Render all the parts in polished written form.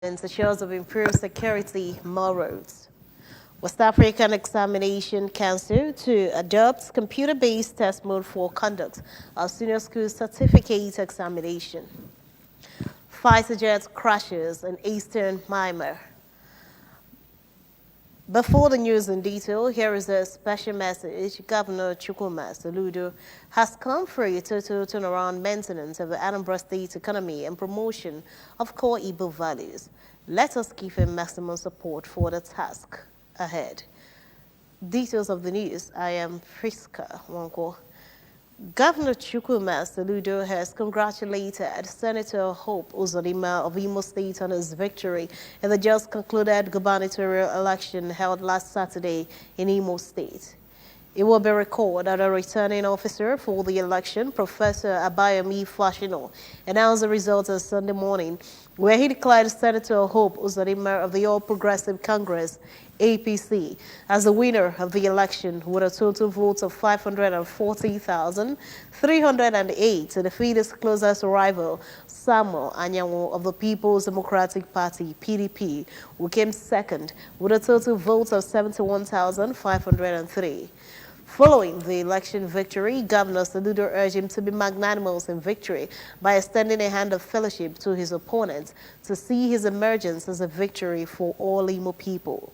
assures of improved security, more roads. West African Examination Council to adopt computer-based test mode for conduct of senior school certificate examination. Fighter jet crashes in eastern Myanmar. Before the news in detail, here is a special message. Governor Chukwuma Soludo has come for a total turnaround maintenance of the Anambra State economy and promotion of core Igbo values. Let us give him maximum support for the task ahead. Details of the news. I am Priska Wanko. Governor Chukwuma Soludo has congratulated Senator Hope Uzodimma of Imo State on his victory in the just concluded gubernatorial election held last Saturday in Imo State. It will be recorded that a returning officer for the election, Professor Abayomi Flashino, announced the results on Sunday morning, where he declared Senator Hope Uzodimma of the All Progressive Congress, APC, as the winner of the election with a total vote of 540,308 to defeat his closest rival, Samuel Anyanwu of the People's Democratic Party, PDP, who came second with a total vote of 71,503. Following the election victory, Governor Soludo urged him to be magnanimous in victory by extending a hand of fellowship to his opponents to see his emergence as a victory for all Imo people.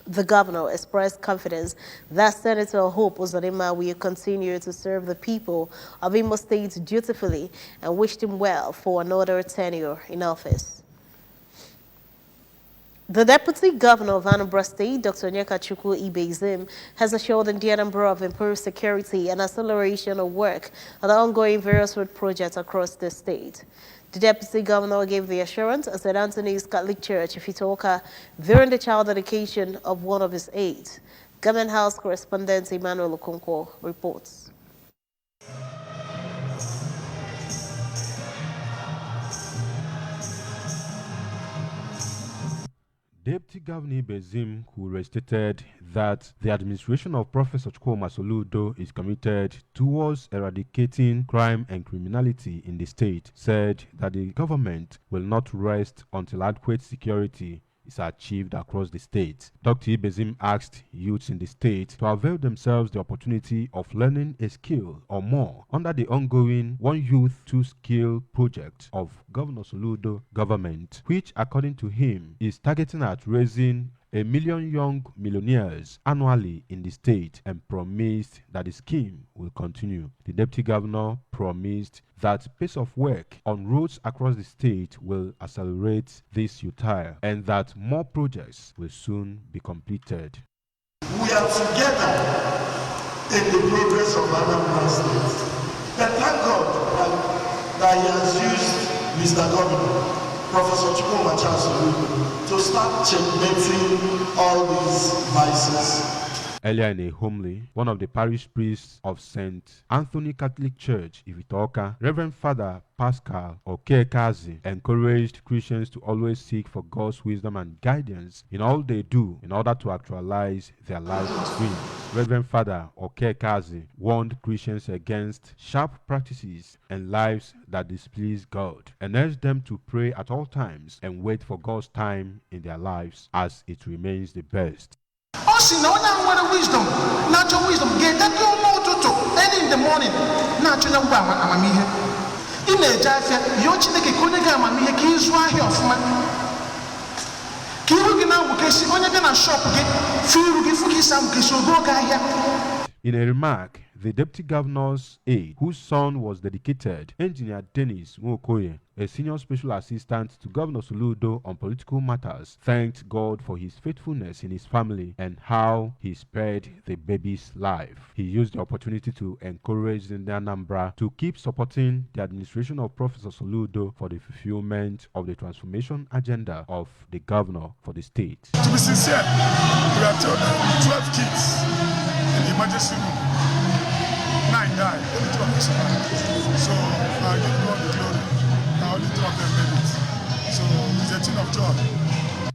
The governor expressed confidence that Senator Hope Uzodimma will continue to serve the people of Imo State dutifully and wished him well for another tenure in office. The Deputy Governor of Anambra State, Dr. Nyakachukwu Ibezim, has assured the Anambra of improved security and acceleration of work on the ongoing various road projects across the state. The Deputy Governor gave the assurance at St. Anthony's Catholic Church, Ifitoka, during the child dedication of one of his aides. Government House correspondent Emmanuel Okonkwo reports. Deputy Governor Bezim, who restated that the administration of Professor Chukwuma Soludo is committed towards eradicating crime and criminality in the state, said that the government will not rest until adequate security is achieved across the state. Dr. Ibezim asked youths in the state to avail themselves the opportunity of learning a skill or more under the ongoing One Youth, Two Skill project of Governor Soludo government, which according to him is targeting at raising 1 million young millionaires annually in the state and promised that the scheme will continue. The deputy governor promised that pace of work on roads across the state will accelerate this year and that more projects will soon be completed. We are together in the progress of Anambra State. But thank God that he has used Mr. Governor, Professor Chukwuma Soludo, to start checkmating all these vices. Earlier in a homily, one of the parish priests of St. Anthony Catholic Church, Ifitoka, Reverend Father Pascal Okekazi, encouraged Christians to always seek for God's wisdom and guidance in all they do in order to actualize their life dreams. Reverend Father Okekazi warned Christians against sharp practices and lives that displease God and urged them to pray at all times and wait for God's time in their lives as it remains the best. Wisdom, natural wisdom, get that you know to early in the morning, natural amamihe. In a jaffa, your chineke konega amamihe ki izwa here of man. Ki wugina wukesi onye na shop ge, firu ge fuki sam ke so go ga ya. In a remark, the deputy governor's aide, whose son was dedicated, Engineer Dennis Nwokoye, a senior special assistant to Governor Soludo on political matters, thanked God for his faithfulness in his family and how he spared the baby's life. He used the opportunity to encourage the Anambra to keep supporting the administration of Professor Soludo for the fulfillment of the transformation agenda of the governor for the state. To be sincere, we are 12 kids in the emergency room. 9 died, only 2 of them survived. So I give God the glory. Only 2 of them made it. So it's a thing of joy.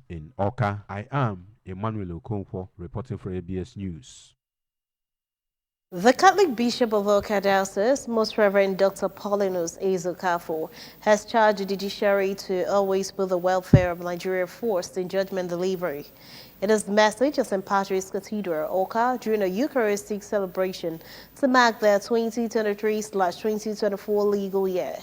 In Oka, I am Emmanuel Okonkwo reporting for ABS News. The Catholic Bishop of Awka Diocese, Most Reverend Dr. Paulinus Ezokafo, has charged the judiciary to always put the welfare of Nigeria first in judgment delivery. In his message at St. Patrick's Cathedral, Awka, during a Eucharistic celebration to mark their 2023/2024 legal year,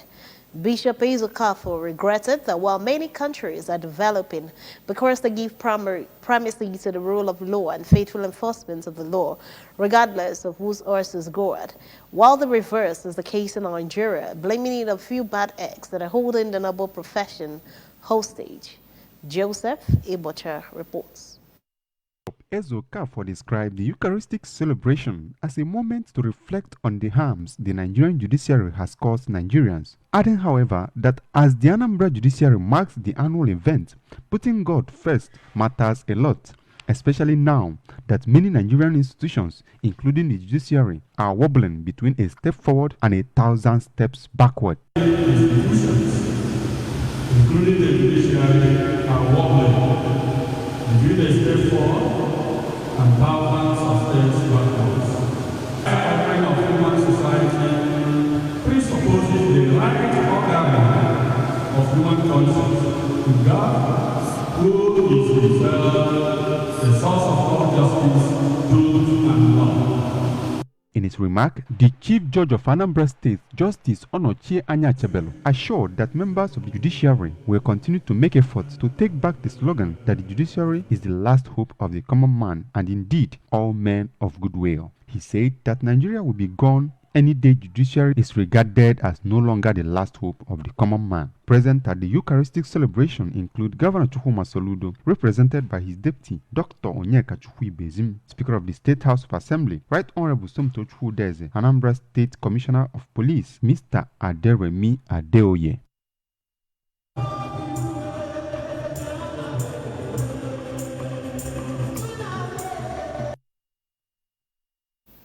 Bishop Ezokafo regretted that while many countries are developing because they give primacy to the rule of law and faithful enforcement of the law, regardless of whose horse is gored, while the reverse is the case in Nigeria, blaming it on a few bad eggs that are holding the noble profession hostage. Joseph Ibocha reports. Ezokafo described the Eucharistic celebration as a moment to reflect on the harms the Nigerian judiciary has caused Nigerians, adding, however, that as the Anambra judiciary marks the annual event, putting God first matters a lot, especially now that many Nigerian institutions, including the judiciary, are wobbling between a step forward and 1,000 steps backward. Institutions, including the judiciary, are wobbling between a step forward and thousands of steps backwards. The offering of human society presupposes the right organ of human conscience to God, who is himself the source of all justice, truth, and love. In his remark, the Chief Judge of Anambra State, Justice Onochie Anyachebelu, assured that members of the judiciary will continue to make efforts to take back the slogan that the judiciary is the last hope of the common man and indeed all men of goodwill. He said that Nigeria will be gone any day judiciary is regarded as no longer the last hope of the common man. Present at the Eucharistic celebration include Governor Chukwuma Soludo, represented by his deputy, Dr. Onyeka Chukwuibezim, Speaker of the State House of Assembly, Right Honorable Somto Chukwudeze, Anambra State Commissioner of Police, Mr. Aderemi Adeoye.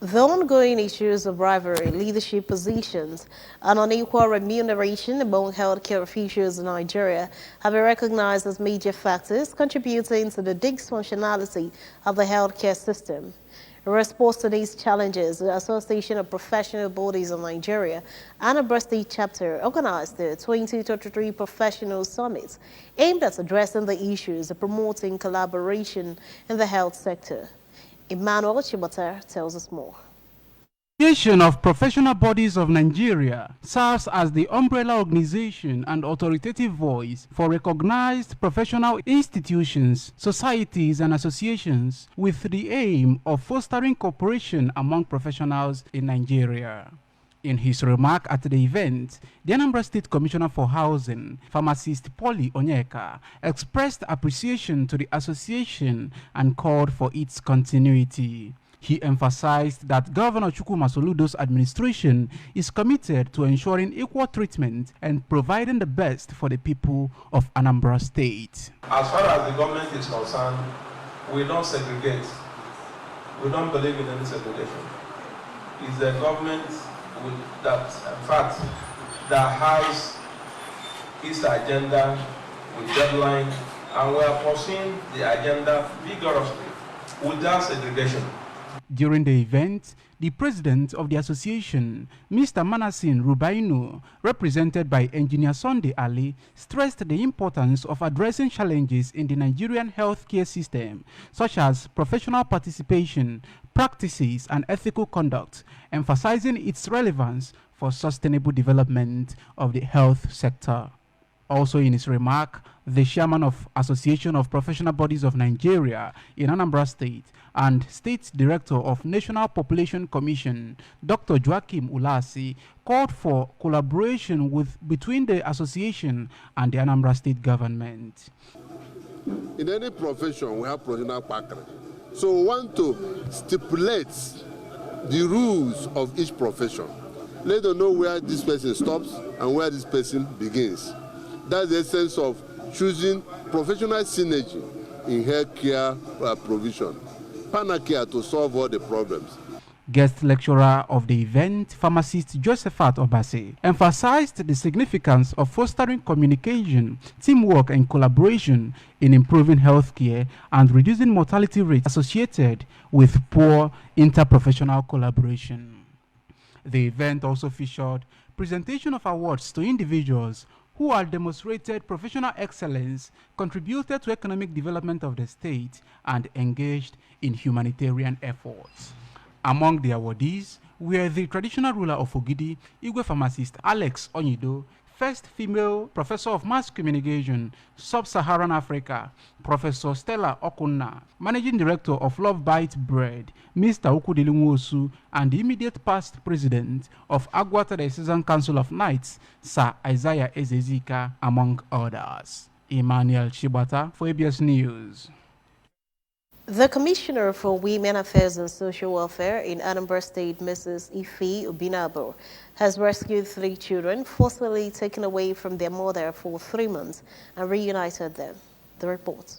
The ongoing issues of rivalry, leadership positions, and unequal remuneration among healthcare officials in Nigeria have been recognized as major factors contributing to the dysfunctionality of the healthcare system. In response to these challenges, the Association of Professional Bodies of Nigeria, Anambra State Chapter, organized the 2023 Professional Summit aimed at addressing the issues and promoting collaboration in the health sector. Emmanuel Chibata tells us more. The Association of Professional Bodies of Nigeria serves as the umbrella organization and authoritative voice for recognized professional institutions, societies, and associations with the aim of fostering cooperation among professionals in Nigeria. In his remark at the event, the Anambra State Commissioner for Housing, Pharmacist Polly Onyeka, expressed appreciation to the association and called for its continuity. He emphasized that Governor Chukwuma Soludo's administration is committed to ensuring equal treatment and providing the best for the people of Anambra State. As far as the government is concerned, we don't segregate. We don't believe in any segregation. It's the government that, in fact, that has its agenda with deadline, and we are pursuing the agenda vigorously without segregation. During the event, the president of the association, Mr. Manasin Rubainu, represented by Engineer Sunday Ali, stressed the importance of addressing challenges in the Nigerian healthcare system, such as professional participation, practices, and ethical conduct, emphasizing its relevance for sustainable development of the health sector. Also in his remark, the chairman of Association of Professional Bodies of Nigeria in Anambra State and State Director of National Population Commission, Dr. Joachim Ulasi, called for collaboration between the association and the Anambra State government. In any profession, we have professional background. So we want to stipulate the rules of each profession. Let them know where this person stops and where this person begins. That's the essence of choosing professional synergy in healthcare provision. Panacea to solve all the problems. Guest lecturer of the event, pharmacist Josephat Obase, emphasized the significance of fostering communication, teamwork, and collaboration in improving healthcare and reducing mortality rates associated with poor interprofessional collaboration. The event also featured presentation of awards to individuals who have demonstrated professional excellence, contributed to economic development of the state, and engaged in humanitarian efforts. Among the awardees were the traditional ruler of Ogidi, Igwe pharmacist Alex Onyido, first female professor of mass communication, Sub-Saharan Africa, Professor Stella Okunna, managing director of Love Bite Bread, Mr. Okudili Nwosu, and the immediate past president of Agwata Diocesan Council of Knights, Sir Isaiah Ezezika, among others. Emmanuel Shibata for ABS News. The Commissioner for Women Affairs and Social Welfare in Anambra State, Mrs. Ife Obinabo, has rescued 3 children forcibly taken away from their mother for 3 months and reunited them. The report.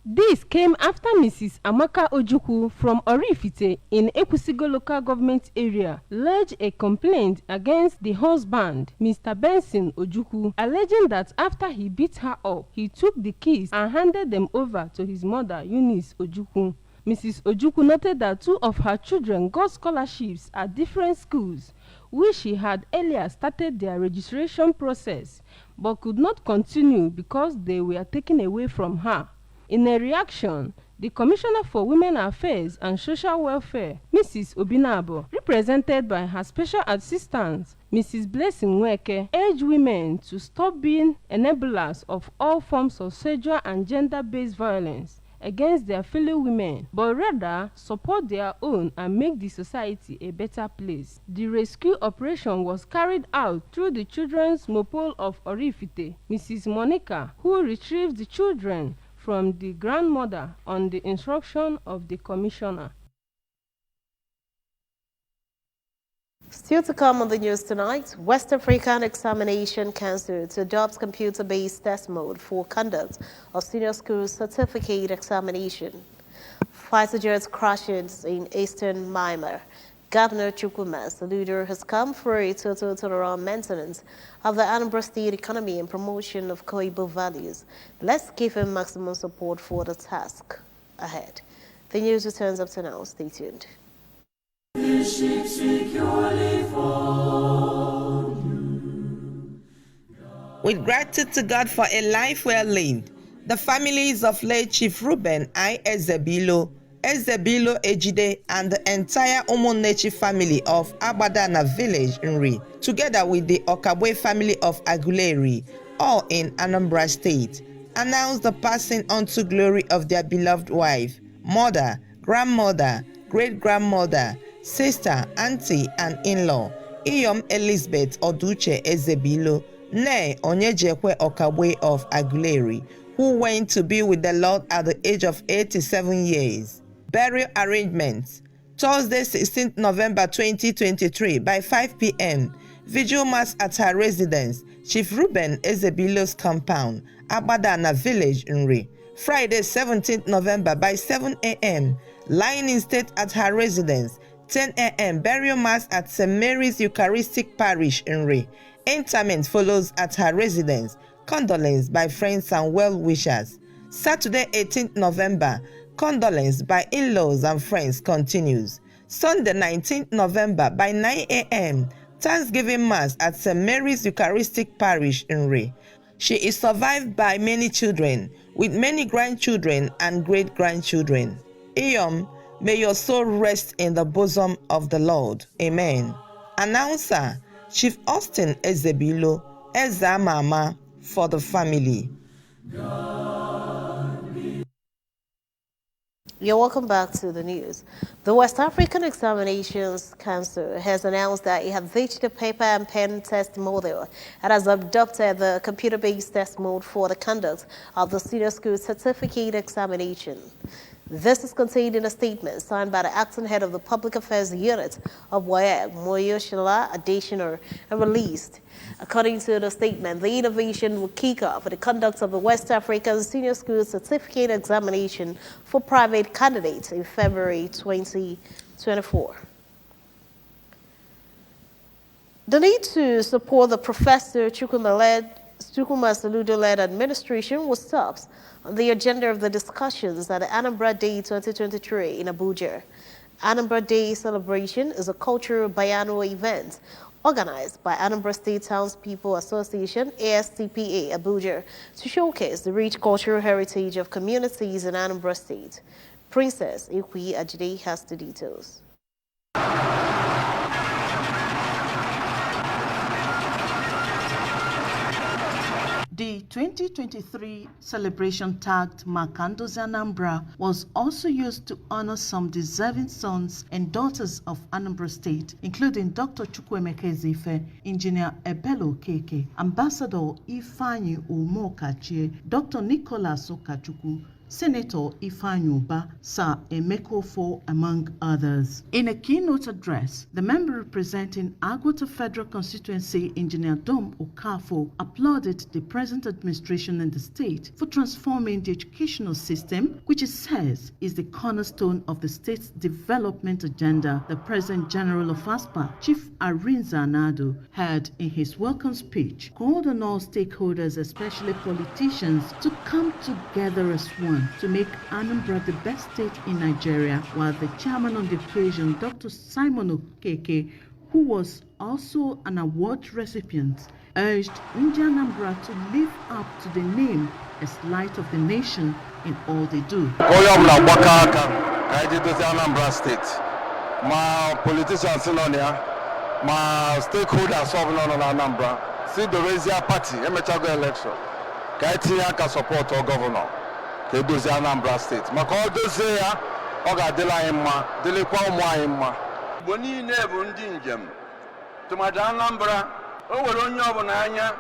This came after Mrs. Amaka Ojukwu from Orifite in Ekwusigo local government area lodged a complaint against the husband, Mr. Benson Ojukwu, alleging that after he beat her up, he took the keys and handed them over to his mother, Eunice Ojukwu. Mrs. Ojukwu noted that 2 of her children got scholarships at different schools, which she had earlier started their registration process, but could not continue because they were taken away from her. In a reaction, the Commissioner for Women Affairs and Social Welfare, Mrs. Obinabo, represented by her special assistant, Mrs. Blessing Nweke, urged women to stop being enablers of all forms of sexual and gender-based violence against their fellow women, but rather support their own and make the society a better place. The rescue operation was carried out through the Children's Mopole of Orifite, Mrs. Monica, who retrieved the children from the grandmother on the instruction of the Commissioner. Still to come on the news tonight, West African Examination Council to adopt computer-based test mode for conduct of senior school certificate examination. Fighter jets crashes in eastern Myanmar. Governor Chukwuma Soludo has come for a total turnaround maintenance of the Anambra State economy and promotion of Koibo values. Let's give him maximum support for the task ahead. The news returns up to now. Stay tuned. With gratitude to God for a life well lived, the families of late Chief Reuben I. Ezebilo Ejide, and the entire Umunnechi family of Abadana village, Nri, together with the Okabwe family of Aguleri, all in Anambra State, announced the passing on to glory of their beloved wife, mother, grandmother, great-grandmother, sister, auntie, and in-law, Iyom Elizabeth Oduche Ezebilo, née Onyejekwe Okabwe of Aguleri, who went to be with the Lord at the age of 87 years. Burial arrangements. Thursday, 16th November 2023 by 5 p.m. Vigil Mass at her residence, Chief Reuben Ezebilo's compound, Abadana village, Nri. Friday, 17th November by 7 a.m. Lying in state at her residence, 10 a.m. Burial Mass at St. Mary's Eucharistic Parish, Nri. Interment follows at her residence. Condolence by friends and well-wishers. Saturday, 18th November, condolence by in-laws and friends continues. Sunday, 19th November by 9 a.m., Thanksgiving Mass at St. Mary's Eucharistic Parish, Nri. She is survived by many children, with many grandchildren and great-grandchildren. Iyom, may your soul rest in the bosom of the Lord. Amen. Announcer, Chief Austin Ezebilo, Eza Mama, for the family. You're welcome back to the news. The West African Examinations Council has announced that it has ditched the paper and pen test model and has adopted the computer-based test mode for the conduct of the senior school certificate examination. This is contained in a statement signed by the acting head of the Public Affairs Unit of WAEC, Moyoshala Adesina, and released. According to the statement, the innovation will kick off the conduct of the West African Senior School Certificate Examination for private candidates in February 2024. The need to support the Professor Chukwuma Soludo-led administration was tops on the agenda of the discussions at the Anambra Day 2023 in Abuja. Anambra Day celebration is a cultural biannual event organized by Anambra State Townspeople Association, ASTPA, Abuja, to showcase the rich cultural heritage of communities in Anambra State. Princess Ikwi Ajide has the details. The 2023 celebration tagged Makandozi Anambra was also used to honor some deserving sons and daughters of Anambra State, including Dr. Chukwuemeka Ezefe, Engineer Ebele Okeke, Ambassador Ifeanyi Umokachi, Dr. Nicholas Okachukwu, Senator Ifeanyi Uba, Sir Emeka Ofo, among others. In a keynote address, the member representing Agwata Federal Constituency, Engineer Dom Okafo, applauded the present administration in the state for transforming the educational system, which he says is the cornerstone of the state's development agenda. The President General of ASPA, Chief Arinze Anado, had in his welcome speech called on all stakeholders, especially politicians, to come together as one to make Anambra the best state in Nigeria, while the chairman on the occasion, Dr. Simon Okeke, who was also an award recipient, urged Anambra to live up to the name as light of the nation in all they do. Anambra State, my politicians in my stakeholders of Anambra, see the Razia Party, Emechago election, Kaitia can support our governor. Edozi Anambra State. Maka odozi ya ọ ga-adịla anyị mma, dịlịkwa ụmụ anyị mma. Igbo niile bụ ndị njem. Tụmadị Anambra, o nwere onye ọbụla anya,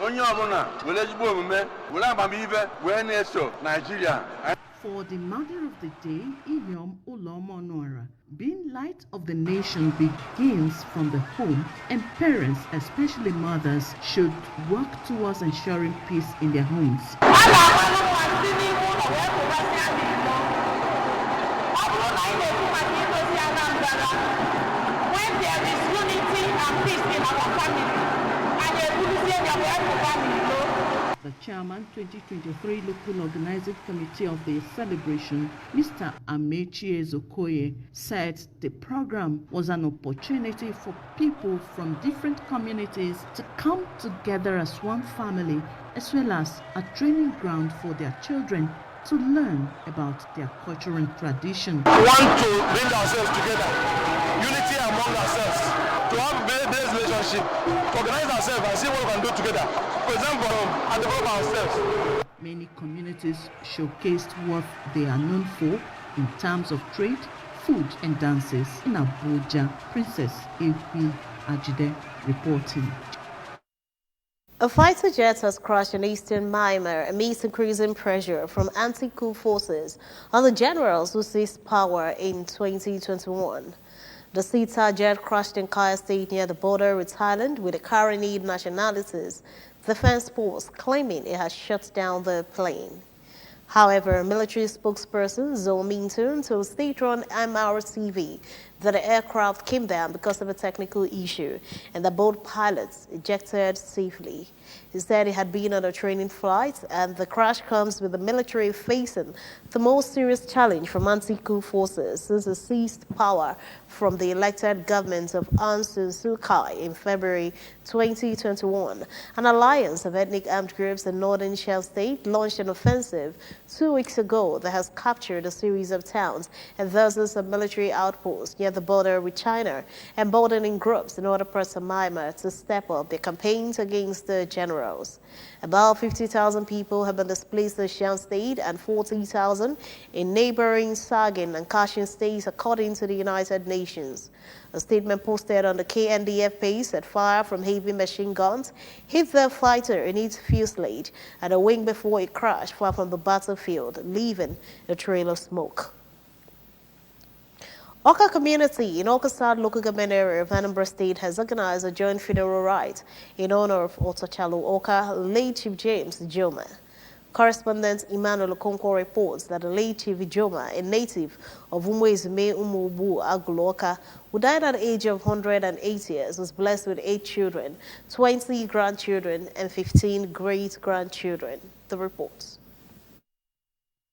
onye ọbụla were ezigbo omume, were amamihe wee na-eso Nigeria. For the mother of the day, Iyom Ulomonora, being light of the nation begins from the home, and parents, especially mothers, should work towards ensuring peace in their homes. When there is unity and peace in our family, The chairman, 2023 Local Organizing Committee of the celebration, Mr. Amechi Ezokoye, said the program was an opportunity for people from different communities to come together as one family, as well as a training ground for their children to learn about their culture and tradition. We want to bring ourselves together, unity among ourselves, to have a based relationship, to organize ourselves and see what we can do together. For example, and develop ourselves. Many communities showcased what they are known for in terms of trade, food and dances. In Abuja, Princess Ikwi Ajide reporting. A fighter jet has crashed in eastern Myanmar amidst increasing pressure from anti-coup forces on the generals who seized power in 2021. The Sita jet crashed in Kaya State near the border with Thailand with the Karenese nationalities, Defense Force claiming it has shut down the plane. However, a military spokesperson, Zoe Minton, told state-run MRTV that the aircraft came down because of a technical issue and that both pilots ejected safely. He said he had been on a training flight and the crash comes with the military facing the most serious challenge from anti-coup forces since it seized power from the elected government of Aung San Suu Kyi in February 2021. An alliance of ethnic armed groups in northern Shell State launched an offensive 2 weeks ago that has captured a series of towns and dozens of military outposts near the border with China, emboldening groups in other parts of Myanmar to step up their campaigns against the generals. About 50,000 people have been displaced in Shan State and 40,000 in neighboring Sagin and Kashin states, according to the United Nations. A statement posted on the KNDF page said fire from heavy machine guns hit the fighter in its fuselage at a wing before it crashed far from the battlefield, leaving a trail of smoke. Oka community in Oka South local government area of Anambra State has organized a joint funeral rite in honor of Otochalo Oka late Chief James Ijoma. Correspondent Emmanuel Okonkwo reports that the late Chief Ijoma, a native of Umuezime Umubu Aguloka, who died at the age of 108 years, was blessed with 8 children, 20 grandchildren, and 15 great-grandchildren. The reports.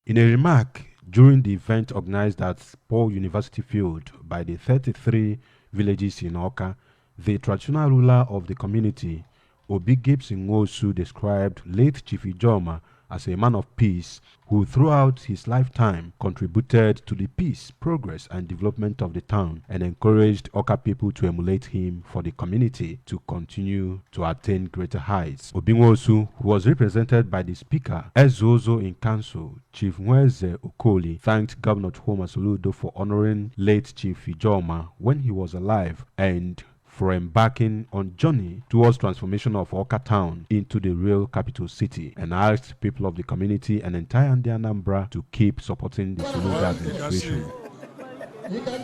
In a remark during the event organized at Paul University Field by the 33 villages in Oka, the traditional ruler of the community, Obi Gibson Nwosu, described late Chief Ijoma as a man of peace who throughout his lifetime contributed to the peace, progress and development of the town and encouraged Oka people to emulate him for the community to continue to attain greater heights. Obi Nwosu, who was represented by the speaker Ezozo in council, Chief Nweze Okoli, thanked Governor Chukwuma Soludo for honoring late Chief Ijoma when he was alive and for embarking on journey towards transformation of Oka town into the real capital city, and asked people of the community and entire Anambra to keep supporting the Soludo administration.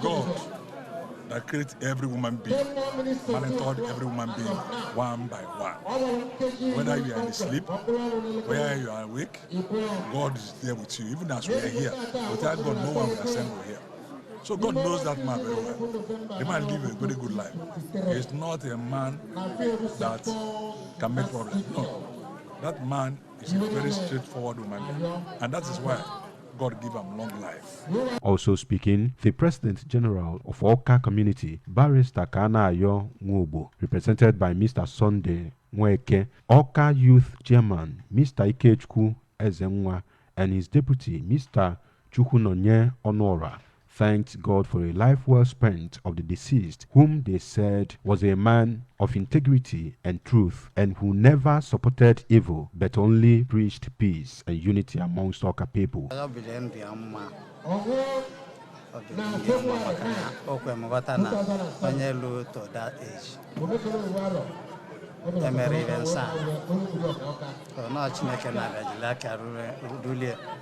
God that creates every woman being, monitored every woman being one by one. Whether you are in sleep, whether you are awake, God is there with you. Even as we are here, without God, no one will assemble here. So God knows that man very well. The man lives a very good life. He's not a man that can make problems. No. That man is a very straightforward woman. And that is why God give him long life. Also speaking, the President General of Oka Community, Barrister Kana Ayo Nwobo, represented by Mr. Sunday Nweke, Oka Youth Chairman, Mr. Ikechukwu Ezenwa, and his deputy, Mr. Chukwunonye Onora, thanked God for a life well spent of the deceased, whom they said was a man of integrity and truth, and who never supported evil, but only preached peace and unity amongst Oka people.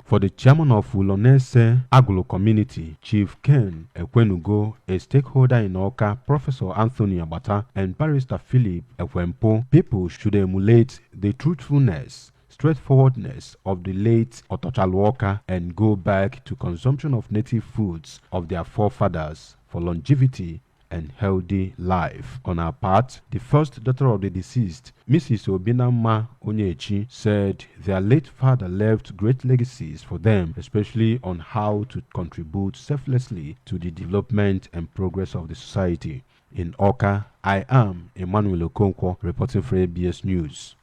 For the chairman of Ulonese Agulo community, Chief Ken Ekwenugo, a stakeholder in Oka, Professor Anthony Abata, and Barrister Philip Ekwempo, people should emulate the truthfulness, straightforwardness of the late Otochalo Oka and go back to consumption of native foods of their forefathers for longevity and healthy life. On her part, the first daughter of the deceased, Mrs. Obinama Onyechi, said their late father left great legacies for them, especially on how to contribute selflessly to the development and progress of the society. In Oka, I am Emmanuel Okonkwo, reporting for ABS News.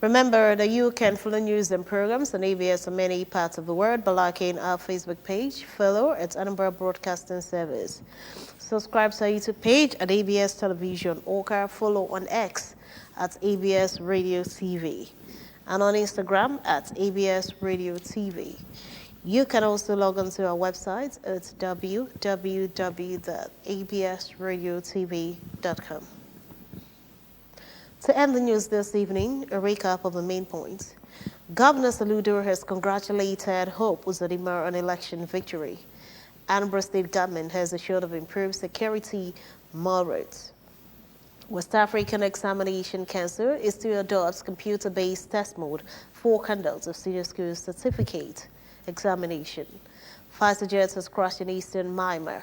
Remember that you can follow news and programs on ABS in many parts of the world by liking our Facebook page, follow at Anambra Broadcasting Service. Subscribe to our YouTube page at ABS Television Oka, follow on X at ABS Radio TV, and on Instagram at ABS Radio TV. You can also log on to our website at www.absradiotv.com. To end the news this evening, a recap of the main points. Governor Soludo has congratulated Hope Uzodimma on election victory. Anambra State government has assured of improved security more roads. West African Examination Council is to adopt computer-based test mode for conduct of senior school certificate examination. Fighter jets has crashed in eastern Myanmar.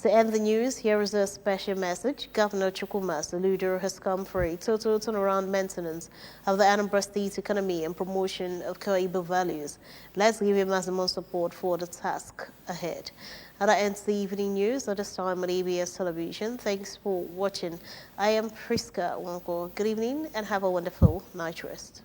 To end the news, here is a special message. Governor Chukwuma Soludo has come for a total turnaround maintenance of the Anambra State economy and promotion of Koibo values. Let's give him maximum support for the task ahead. And that ends the evening news at this time on ABS Television. Thanks for watching. I am Priska Wanko. Good evening and have a wonderful night rest.